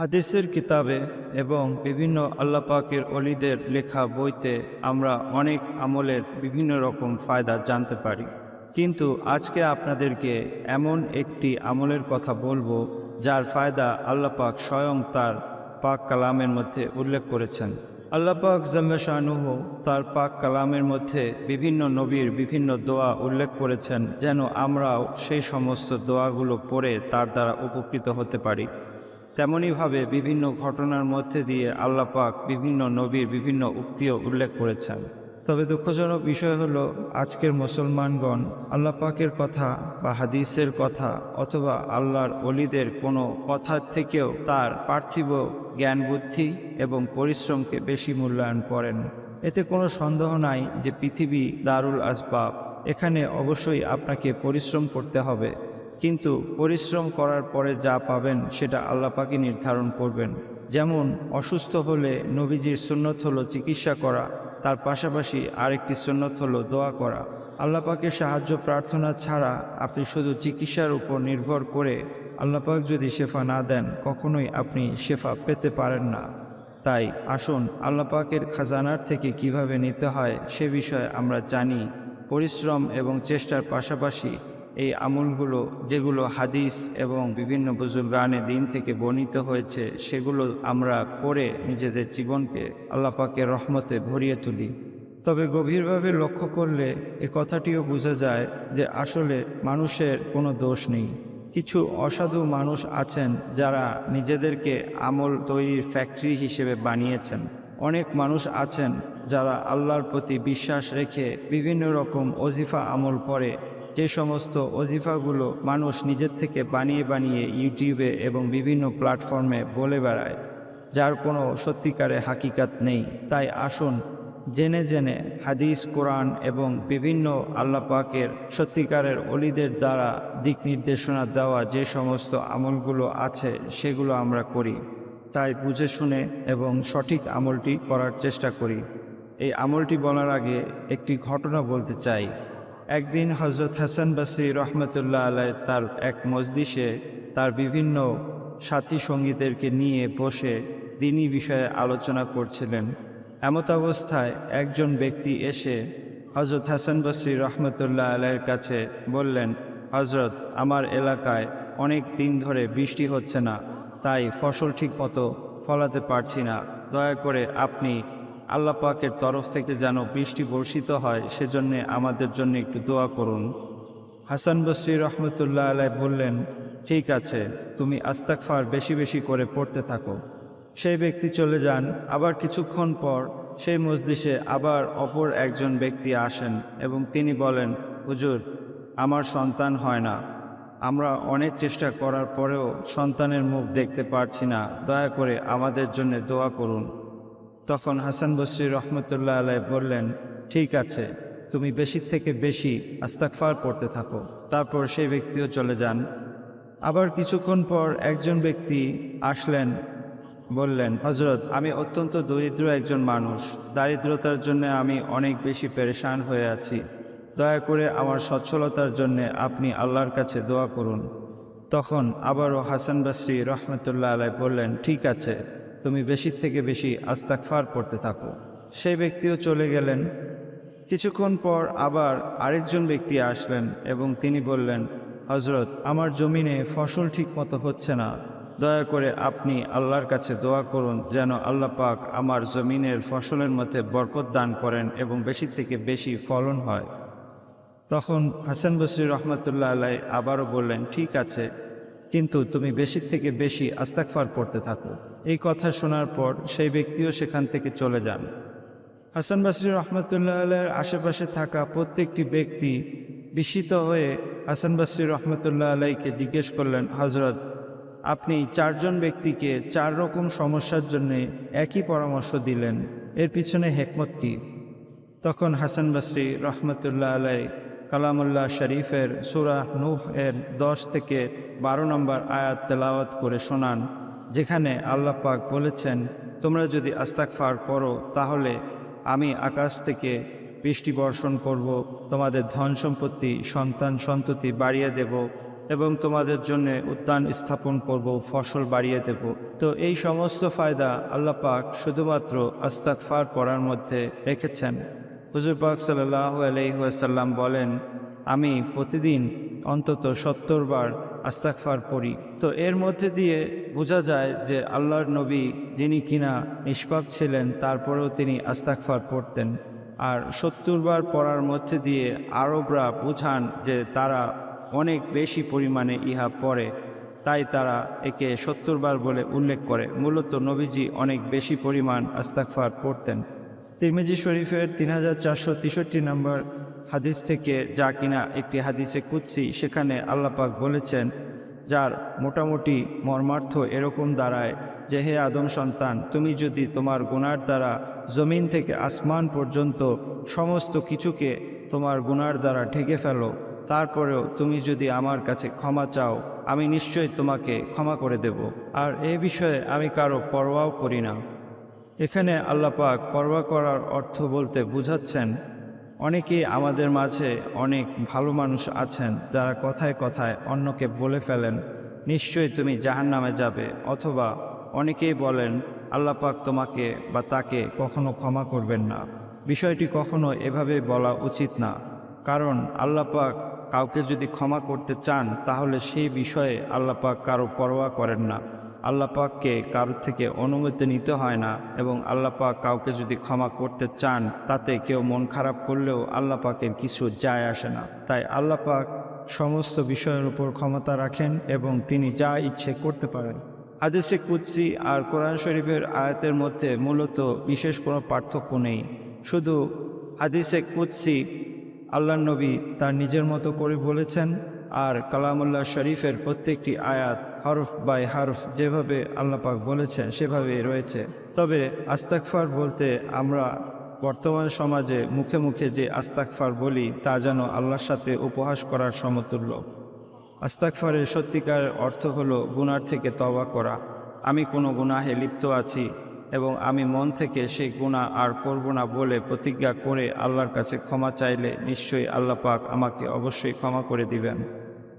হাদিসের কিতাবে এবং বিভিন্ন আল্লাহ পাকের অলিদের লেখা বইতে আমরা অনেক আমলের বিভিন্ন রকম ফায়দা জানতে পারি। কিন্তু আজকে আপনাদেরকে এমন একটি আমলের কথা বলবো যার ফায়দা আল্লাহ পাক স্বয়ং তার পাক কালামের মধ্যে উল্লেখ করেছেন। আল্লাহ পাক জাল্লা শানুহু তার পাক কালামের মধ্যে বিভিন্ন নবীর বিভিন্ন দোয়া উল্লেখ করেছেন, যেন আমরাও সেই সমস্ত দোয়াগুলো পড়ে তার দ্বারা উপকৃত হতে পারি। তেমনইভাবে বিভিন্ন ঘটনার মধ্যে দিয়ে আল্লাহ পাক বিভিন্ন নবীর বিভিন্ন উক্তিও উল্লেখ করেছেন। তবে দুঃখজনক বিষয় হলো, আজকের মুসলমানগণ আল্লাহ পাকের কথা বা হাদিসের কথা অথবা আল্লাহর ওলিদের কোনো কথার থেকেও তার পার্থিব জ্ঞান বুদ্ধি এবং পরিশ্রমকে বেশি মূল্যায়ন করেন। এতে কোনো সন্দেহ নাই যে পৃথিবী দারুল আসবাব, এখানে অবশ্যই আপনাকে পরিশ্রম করতে হবে, কিন্তু পরিশ্রম করার পরে যা পাবেন সেটা আল্লাহ পাকই নির্ধারণ করবেন। যেমন অসুস্থ হলে নবীজির সুন্নত হলো চিকিৎসা করা, তার পাশাপাশি আরেকটি সুন্নত হলো দোয়া করা। আল্লাহ পাকের সাহায্য প্রার্থনা ছাড়া আপনি শুধু চিকিৎসার উপর নির্ভর করে আল্লাহ পাক যদি শেফা না দেন, কখনোই আপনি শেফা পেতে পারেন না। তাই আসুন আল্লাহ পাকের খাজানার থেকে কিভাবে নিতে হয় সে বিষয়ে আমরা জানি। পরিশ্রম এবং চেষ্টার পাশাপাশি এই আমলগুলো, যেগুলো হাদিস এবং বিভিন্ন বুজুর্গানে দিন থেকে বর্ণিত হয়েছে, সেগুলো আমরা করে নিজেদের জীবনকে আল্লাহ পাকের রহমতে ভরিয়ে তুলি। তবে গভীরভাবে লক্ষ্য করলে এ কথাটিও বোঝা যায় যে আসলে মানুষের কোনো দোষ নেই। কিছু অসাধু মানুষ আছেন যারা নিজেদেরকে আমল তৈরির ফ্যাক্টরি হিসেবে বানিয়েছেন। অনেক মানুষ আছেন যারা আল্লাহর প্রতি বিশ্বাস রেখে বিভিন্ন রকম ওজিফা আমল করে, যে সমস্ত ওজিফাগুলো মানুষ নিজের থেকে বানিয়ে বানিয়ে ইউটিউবে এবং বিভিন্ন প্ল্যাটফর্মে বলে বেড়ায়, যার কোনো সত্যিকারে হাকিকাত নেই। তাই আসুন জেনে জেনে হাদিস, কোরআন এবং বিভিন্ন আল্লাহ পাকের সত্যিকারের অলিদের দ্বারা দিক নির্দেশনা দেওয়া যে সমস্ত আমলগুলো আছে সেগুলো আমরা করি। তাই বুঝে শুনে এবং সঠিক আমলটি করার চেষ্টা করি। এই আমলটি বলার আগে একটি ঘটনা বলতে চাই। একদিন হজরত হাসান বসরি রহমতুল্লাহ আলাই তার এক মজলিসে তার বিভিন্ন সাথী সঙ্গীদেরকে নিয়ে বসে দ্বীনি বিষয়ে আলোচনা করছিলেন। এমত অবস্থায় একজন ব্যক্তি এসে হজরত হাসান বসরি রহমতুল্লাহ আলাইয়ের কাছে বললেন, হজরত, আমার এলাকায় অনেক দিন ধরে বৃষ্টি হচ্ছে না, তাই ফসল ঠিক মতো ফলাতে পারছি না। দয়া করে আপনি আল্লাহ পাকের তরফ থেকে যেন বৃষ্টি বর্ষিত হয়, সেজন্যে আমাদের জন্য একটু দোয়া করুন। হাসান বসরি রহমতুল্লাহ আলাই বললেন, ঠিক আছে, তুমি আস্তাগফার বেশি বেশি করে পড়তে থাকো। সেই ব্যক্তি চলে যান। আবার কিছুক্ষণ পর সেই মজলিসে আবার অপর একজন ব্যক্তি আসেন এবং তিনি বলেন, হুজুর, আমার সন্তান হয় না, আমরা অনেক চেষ্টা করার পরেও সন্তানের মুখ দেখতে পারছি না, দয়া করে আমাদের জন্য দোয়া করুন। তখন হাসান বসরি রহমতুল্লাহ আলাই বললেন, ঠিক আছে, তুমি বেশি থেকে বেশি আস্তাগফার পড়তে থাকো। তারপর সেই ব্যক্তিও চলে যান। আবার কিছুক্ষণ পর একজন ব্যক্তি আসলেন, বললেন, হজরত, আমি অত্যন্ত দরিদ্র একজন মানুষ, দারিদ্রতার জন্য আমি অনেক বেশি পেরেশান হয়ে আছি, দয়া করে আমার সচ্ছলতার জন্য আপনি আল্লাহর কাছে দোয়া করুন। তখন আবারও হাসান বসরি রহমতুল্লাহ আলাই বললেন, ঠিক আছে, তুমি বেশি থেকে বেশি আস্তাগফার পড়তে থাকো। সেই ব্যক্তিও চলে গেলেন। কিছুক্ষণ পর আবার আরেকজন ব্যক্তি আসলেন এবং তিনি বললেন, হজরত, আমার জমিনে ফসল ঠিক মতো হচ্ছে না, দয়া করে আপনি আল্লাহর কাছে দোয়া করুন যেন আল্লাহ পাক আমার জমিনের ফসলের মধ্যে বরকত দান করেন এবং বেশি থেকে বেশি ফলন হয়। তখন হাসান বসরি রহমতুল্লাহ আলাই আবারও বললেন, ঠিক আছে, কিন্তু তুমি বেশি থেকে বেশি আস্তাগফার পড়তে থাকো। এই কথা শোনার পর সেই ব্যক্তিও সেখান থেকে চলে যান। হাসান বসরি রহমতুল্লাহ আলাইয়ের আশেপাশে থাকা প্রত্যেকটি ব্যক্তি বিস্মিত হয়ে হাসান বসরি রহমতুল্লাহ আলাইকে জিজ্ঞেস করলেন, হজরত, আপনি চারজন ব্যক্তিকে 4 রকম সমস্যার জন্য একই পরামর্শ দিলেন, এর পিছনে হিকমত কি? তখন হাসান বসরি রহমতুল্লাহ আলাই কালামুল্লাহ শরীফের সূরা নূহ এর 10 থেকে 12 নম্বর আয়াত তেলাওয়াত করে শোনান, যেখানে আল্লাহ পাক বলেছেন, তোমরা যদি আস্তাগফার করো তাহলে আমি আকাশ থেকে বৃষ্টি বর্ষণ করব, তোমাদের ধন সম্পত্তি, সন্তান সন্ততি বাড়িয়ে দেব এবং তোমাদের জন্য উদ্যান স্থাপন করব, ফসল বাড়িয়ে দেব। তো এই সমস্ত ফায়দা আল্লাহ পাক শুধুমাত্র ইস্তিগফার পড়ার মধ্যে রেখেছেন। হুজুর পাক সাল্লাল্লাহু আলাইহি ওয়াসাল্লাম বলেন, আমি প্রতিদিন অন্তত 70 বার ইস্তিগফার পড়ি। তো এর মধ্যে দিয়ে বোঝা যায় যে আল্লাহর নবী, যিনি কিনা নিষ্পাপ ছিলেন, তারপরেও তিনি ইস্তিগফার পড়তেন। আর 70 বার পড়ার মধ্যে দিয়ে আরবরা বুঝান যে তারা অনেক বেশি পরিমাণে ইহা পড়ে, তাই তারা একে 70 বার বলে উল্লেখ করে। মূলত নবীজি অনেক বেশি পরিমাণ ইস্তিগফার পড়তেন। তিরমিজি শরীফের 3463 নম্বর হাদিস থেকে, যা কিনা একটি হাদিসে কুদসি, সেখানে আল্লাহ পাক বলেছেন, যার মোটামুটি মর্মার্থ এরকম দাঁড়ায় যে, হে আদম সন্তান, তুমি যদি তোমার গুনার দ্বারা জমিন থেকে আসমান পর্যন্ত সমস্ত কিছুকে তোমার গুনার দ্বারা ঢেকে ফেলো, তারপরেও তুমি যদি আমার কাছে ক্ষমা চাও, আমি নিশ্চয়ই তোমাকে ক্ষমা করে দেব। আর এ বিষয়ে আমি কারো পরোয়াও করি না। এখানে আল্লাহ পাক পরোয়া করার অর্থ বলতে বুঝাচ্ছেন, অনেকেই আমাদের মাঝে অনেক ভালো মানুষ আছেন যারা কথায় কথায় অন্যকে বলে ফেলেন, নিশ্চয়ই তুমি জাহান্নামে যাবে, অথবা অনেকেই বলেন আল্লাহ পাক তোমাকে বা তাকে কখনো ক্ষমা করবেন না। বিষয়টি কখনো এভাবে বলা উচিত না, কারণ আল্লাহ পাক কাউকে যদি ক্ষমা করতে চান, তাহলে সেই বিষয়ে আল্লাহ পাক কারো পরোয়া করেন না। আল্লাহ পাককে কারোর থেকে অনুমতি নিতে হয় না, এবং আল্লাহ পাক কাউকে যদি ক্ষমা করতে চান, তাতে কেউ মন খারাপ করলেও আল্লাহ পাকের কিছু যায় আসে না। তাই আল্লাহ পাক সমস্ত বিষয়ের উপর ক্ষমতা রাখেন এবং তিনি যা ইচ্ছে করতে পারেন। হাদিসে কুদসি আর কোরআন শরীফের আয়াতের মধ্যে মূলত বিশেষ কোনো পার্থক্য নেই। শুধু হাদিসে কুদসি আল্লাহর নবী তার নিজের মতো করে বলেছেন, আর কালামুল্লাহ শরীফের প্রত্যেকটি আয়াত হরফ বাই হরফ যেভাবে আল্লাহ পাক বলেছেন সেভাবেই রয়েছে। তবে ইস্তিগফার বলতে আমরা বর্তমান সমাজে মুখে মুখে যে ইস্তিগফার বলি, তা যেন আল্লাহর সাথে উপহাস করার সমতুল্য। ইস্তিগফারের সত্যিকারের অর্থ হলো গুনার থেকে তওবা করা। আমি কোনো গুনাহে লিপ্ত আছি এবং আমি মন থেকে সেই গুনাহ আর করব না বলে প্রতিজ্ঞা করে আল্লাহর কাছে ক্ষমা চাইলে নিশ্চয়ই আল্লাহ পাক আমাকে অবশ্যই ক্ষমা করে দিবেন।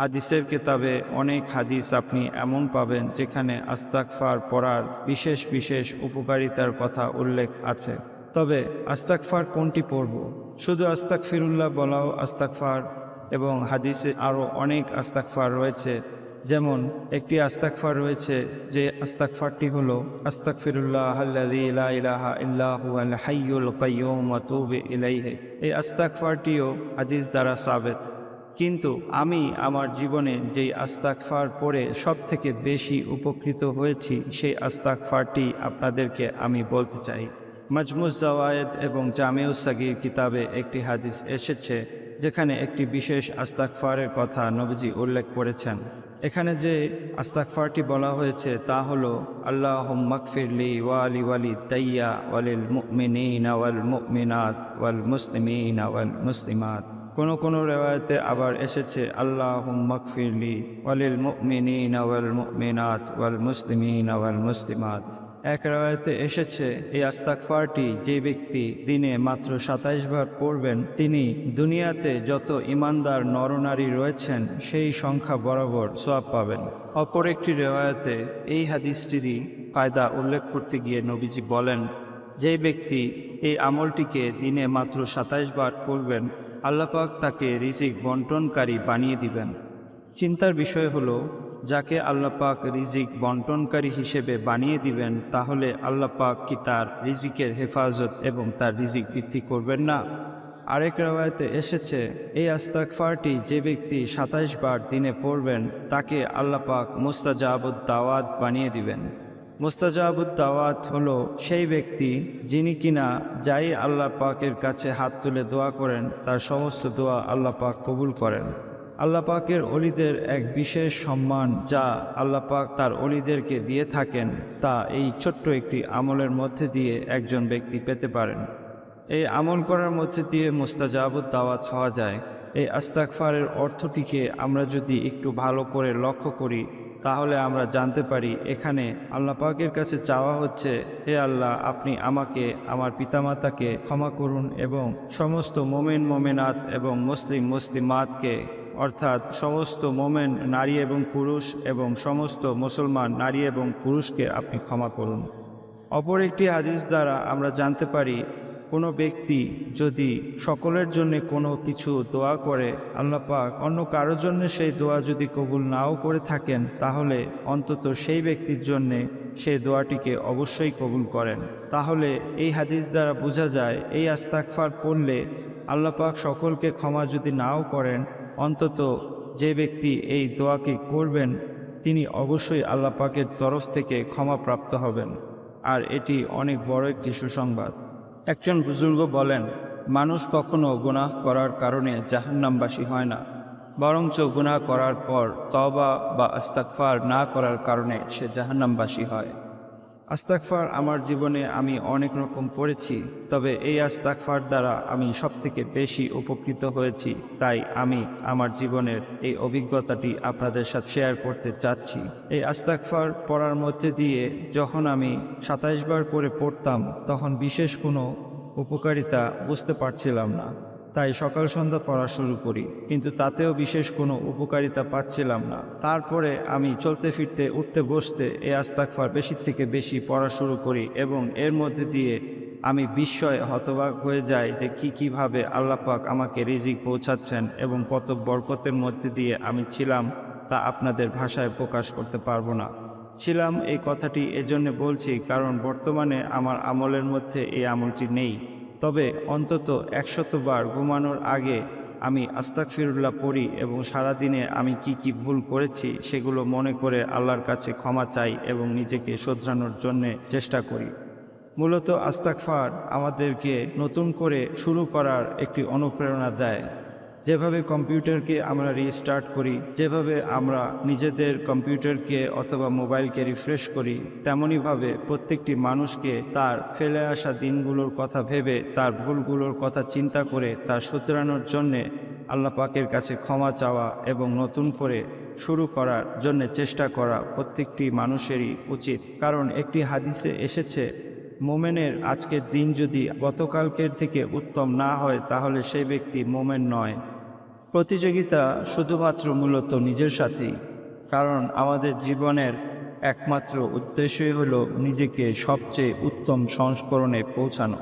হাদিসের কিতাবে অনেক হাদিস আপনি এমন পাবেন যেখানে ইস্তিগফার পড়ার বিশেষ বিশেষ উপকারিতার কথা উল্লেখ আছে। তবে ইস্তিগফার কোনটি পড়ব? শুধু আস্তাগফিরুল্লাহ বলাও ইস্তিগফার, এবং হাদিসে আরও অনেক ইস্তিগফার রয়েছে। যেমন একটি ইস্তিগফার রয়েছে, যে ইস্তিগফারটি হলো আস্তাগফিরুল্লাহাল্লাযী লা ইলাহা ইল্লা হুয়াল হাইয়ুল কাইয়্যুম ওয়া তুবু ইলাইহি। এই ইস্তিগফারটিও হাদিস দ্বারা সাবেত। কিন্তু আমি আমার জীবনে যেই ইস্তিগফার পড়ে সবথেকে বেশি উপকৃত হয়েছি, সেই ইস্তিগফারটি আপনাদেরকে আমি বলতে চাই। মাজমুজ জাওয়ায়েদ এবং জামেউস সাগীর কিতাবে একটি হাদিস এসেছে, যেখানে একটি বিশেষ ইস্তিগফারের কথা নবীজি উল্লেখ করেছেন। এখানে যে ইস্তিগফারটি বলা হয়েছে তা হলো, আল্লাহুম্মা গফিরলি ওয়া লিওয়ালিদাইয়া ওয়ালিল মুমিনিনা ওয়াল মুমিনাত ওয়াল মুসলিমিনা ওয়াল মুসলিমাত। কোনো রিওয়ায়াতে আবার এসেছে, আল্লাহুম্মা গফিরলি ওয়ালিল মুমিনিনা ওয়াল মুমিনাত ওয়াল মুসলিমিনা ওয়াল মুসলিমাত। এক রিওয়ায়াতে এসেছে, এই ইস্তিগফারটি যে ব্যক্তি দিনে মাত্র 27 বার পড়বেন, তিনি দুনিয়াতে যত ঈমানদার নরনারী রয়েছেন সেই সংখ্যা বরাবর সওয়াব পাবেন। অপর একটি রিওয়ায়াতে এই হাদিসটিরই ফায়দা উল্লেখ করতে গিয়ে নবীজি বলেন, যে ব্যক্তি এই আমলটিকে দিনে মাত্র 27 বার করবেন, আল্লাহ পাক তাকে রিজিক বন্টনকারী বানিয়ে দিবেন। চিন্তার বিষয় হলো, যাকে আল্লাহ পাক রিজিক বন্টনকারী হিসেবে বানিয়ে দিবেন, তাহলে আল্লাহ পাক কি তার রিজিকের হেফাজত এবং তার রিজিক বৃদ্ধি করবেন না? আরেক রিওয়ায়াতে এসেছে, এই ইস্তিগফারটি যে ব্যক্তি 27 বার দিনে পড়বেন, তাকে আল্লাহ পাক মুস্তাজাবুদ দাওয়াত বানিয়ে দিবেন। মুস্তাজাবুদ দাওয়াত হলো সেই ব্যক্তি যিনি কিনা যাই আল্লাহ পাকের কাছে হাত তুলে দোয়া করেন, তার সমস্ত দোয়া আল্লাহ পাক কবুল করেন। আল্লাহ পাকের অলিদের এক বিশেষ সম্মান যা আল্লাহ পাক তার অলিদেরকে দিয়ে থাকেন, তা এই ছোট্ট একটি আমলের মধ্যে দিয়ে একজন ব্যক্তি পেতে পারেন। এই আমল করার মধ্যে দিয়ে মুস্তাজাবুদ দাওয়াত হওয়া যায়। এই ইস্তিগফারের অর্থটিকে আমরা যদি একটু ভালো করে লক্ষ্য করি, তাহলে আমরা জানতে পারি এখানে আল্লাহ পাকের কাছে চাওয়া হচ্ছে, হে আল্লাহ, আপনি আমাকে, আমার পিতামাতাকে ক্ষমা করুন এবং সমস্ত মোমেন মোমেনাত এবং মুসলিম মুসলিমাতকে অর্থাৎ সমস্ত মোমেন নারী এবং পুরুষ এবং সমস্ত মুসলমান নারী এবং পুরুষকে আপনি ক্ষমা করুন। অপর একটি হাদিস দ্বারা আমরা জানতে পারি, কোনো ব্যক্তি যদি সকলের জন্য কোনো কিছু দোয়া করে, আল্লাহ পাক অন্য কারোর জন্য সেই দোয়া যদি কবুল নাও করে থাকেন, তাহলে অন্তত সেই ব্যক্তির জন্যে সেই দোয়াটিকে অবশ্যই কবুল করেন। তাহলে এই হাদিস দ্বারা বোঝা যায়, এই ইস্তিগফার পড়লে আল্লাহ পাক সকলকে ক্ষমা যদি নাও করেন, অন্তত যে ব্যক্তি এই দোয়াকে করবেন তিনি অবশ্যই আল্লাহ পাকের তরফ থেকে ক্ষমাপ্রাপ্ত হবেন। আর এটি অনেক বড় একটি সুসংবাদ। একজন বুজুর্গ বলেন, মানুষ কখনো গুনাহ করার কারণে জাহান্নামবাসী হয় না, বরঞ্চ গুনাহ করার পর তওবা বা ইস্তিগফার না করার কারণে সে জাহান্নামবাসী হয়। ইস্তিগফার আমার জীবনে আমি অনেক রকম পড়েছি, তবে এই ইস্তিগফার দ্বারা আমি সবথেকে বেশি উপকৃত হয়েছি। তাই আমি আমার জীবনের এই অভিজ্ঞতাটি আপনাদের সাথে শেয়ার করতে চাচ্ছি। এই ইস্তিগফার পড়ার মধ্যে দিয়ে যখন আমি 27 বার করে পড়তাম, তখন বিশেষ কোনো উপকারিতা বুঝতে পারছিলাম না। তাই সকাল সন্ধ্যা পড়া শুরু করি, কিন্তু তাতেও বিশেষ কোনো উপকারিতা পাচ্ছিলাম না। তারপরে আমি চলতে ফিরতে উঠতে বসতে এই ইস্তিগফার বেশি থেকে বেশি পড়া শুরু করি এবং এর মধ্যে দিয়ে আমি বিস্ময়ে হতবাক হয়ে যাই যে কিভাবে আল্লাহ পাক আমাকে রিজিক পৌঁছাচ্ছেন এবং কত বরকতের মধ্যে দিয়ে আমি ছিলাম, তা আপনাদের ভাষায় প্রকাশ করতে পারবো না। ছিলাম এই কথাটি এজন্য বলছি, কারণ বর্তমানে আমার আমলের মধ্যে এই আমলটি নেই। তবে অন্তত 100 বার ঘুমানোর আগে আমি আস্তাগফিরুল্লাহ পড়ি এবং সারাদিনে আমি কি ভুল করেছি সেগুলো মনে করে আল্লাহর কাছে ক্ষমা চাই এবং নিজেকে শোধরানোর জন্যে চেষ্টা করি। মূলত ইস্তিগফার আমাদেরকে নতুন করে শুরু করার একটি অনুপ্রেরণা দেয়। যেভাবে কম্পিউটারকে আমরা রিস্টার্ট করি, যেভাবে আমরা নিজেদের কম্পিউটারকে অথবা মোবাইলকে রিফ্রেশ করি, তেমনইভাবে প্রত্যেকটি মানুষকে তার ফেলে আসা দিনগুলোর কথা ভেবে, তার ভুলগুলোর কথা চিন্তা করে তার শুধরানোর জন্যে আল্লাহ পাকের কাছে ক্ষমা চাওয়া এবং নতুন করে শুরু করার জন্য চেষ্টা করা প্রত্যেকটি মানুষেরই উচিত। কারণ একটি হাদিসে এসেছে, মোমেনের আজকের দিন যদি গতকালকের থেকে উত্তম না হয়, তাহলে সেই ব্যক্তি মোমেন নয়। প্রতিযোগিতা শুধুমাত্র মূলত নিজের সাথেই, কারণ আমাদের জীবনের একমাত্র উদ্দেশ্যই হলো নিজেকে সবচেয়ে উত্তম সংস্করণে পৌঁছানো।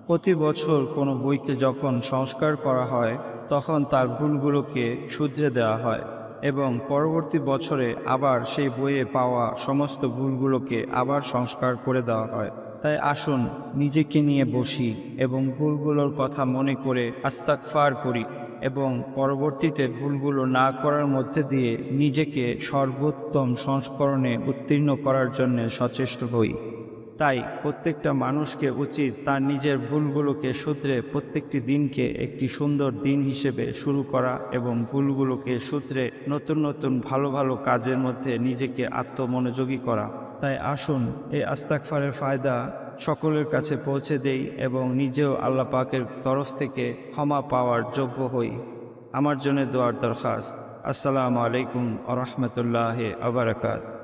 প্রতি বছর কোনো বইকে যখন সংস্কার করা হয়, তখন তার ভুলগুলোকে শুধরে দেওয়া হয় এবং পরবর্তী বছরে আবার সেই বইয়ে পাওয়া সমস্ত ভুলগুলোকে আবার সংস্কার করে দেওয়া হয়। তাই আসুন নিজেকে নিয়ে বসি এবং ভুলগুলোর কথা মনে করে ইস্তিগফার করি এবং পরবর্তীতে ভুলগুলো না করার মধ্যে দিয়ে নিজেকে সর্বোত্তম সংস্করণে উত্তীর্ণ করার জন্য সচেষ্ট হই। তাই প্রত্যেকটা মানুষকে উচিত তার নিজের ভুলগুলোকে শুধরে প্রত্যেকটি দিনকে একটি সুন্দর দিন হিসেবে শুরু করা এবং ভুলগুলোকে শুধরে নতুন নতুন ভালো ভালো কাজের মধ্যে নিজেকে আত্মমনোযোগী করা। তাই আসুন এই ইস্তিগফারের ফায়দা সকলের কাছে পৌঁছে দেই এবং নিজেও আল্লাহ পাকের তরফ থেকে ক্ষমা পাওয়ার যোগ্য হই। আমার জন্য দোয়ার দরখাস্ত। আসসালামু আলাইকুম ওয়া রাহমাতুল্লাহি ওয়া বারাকাতুহু।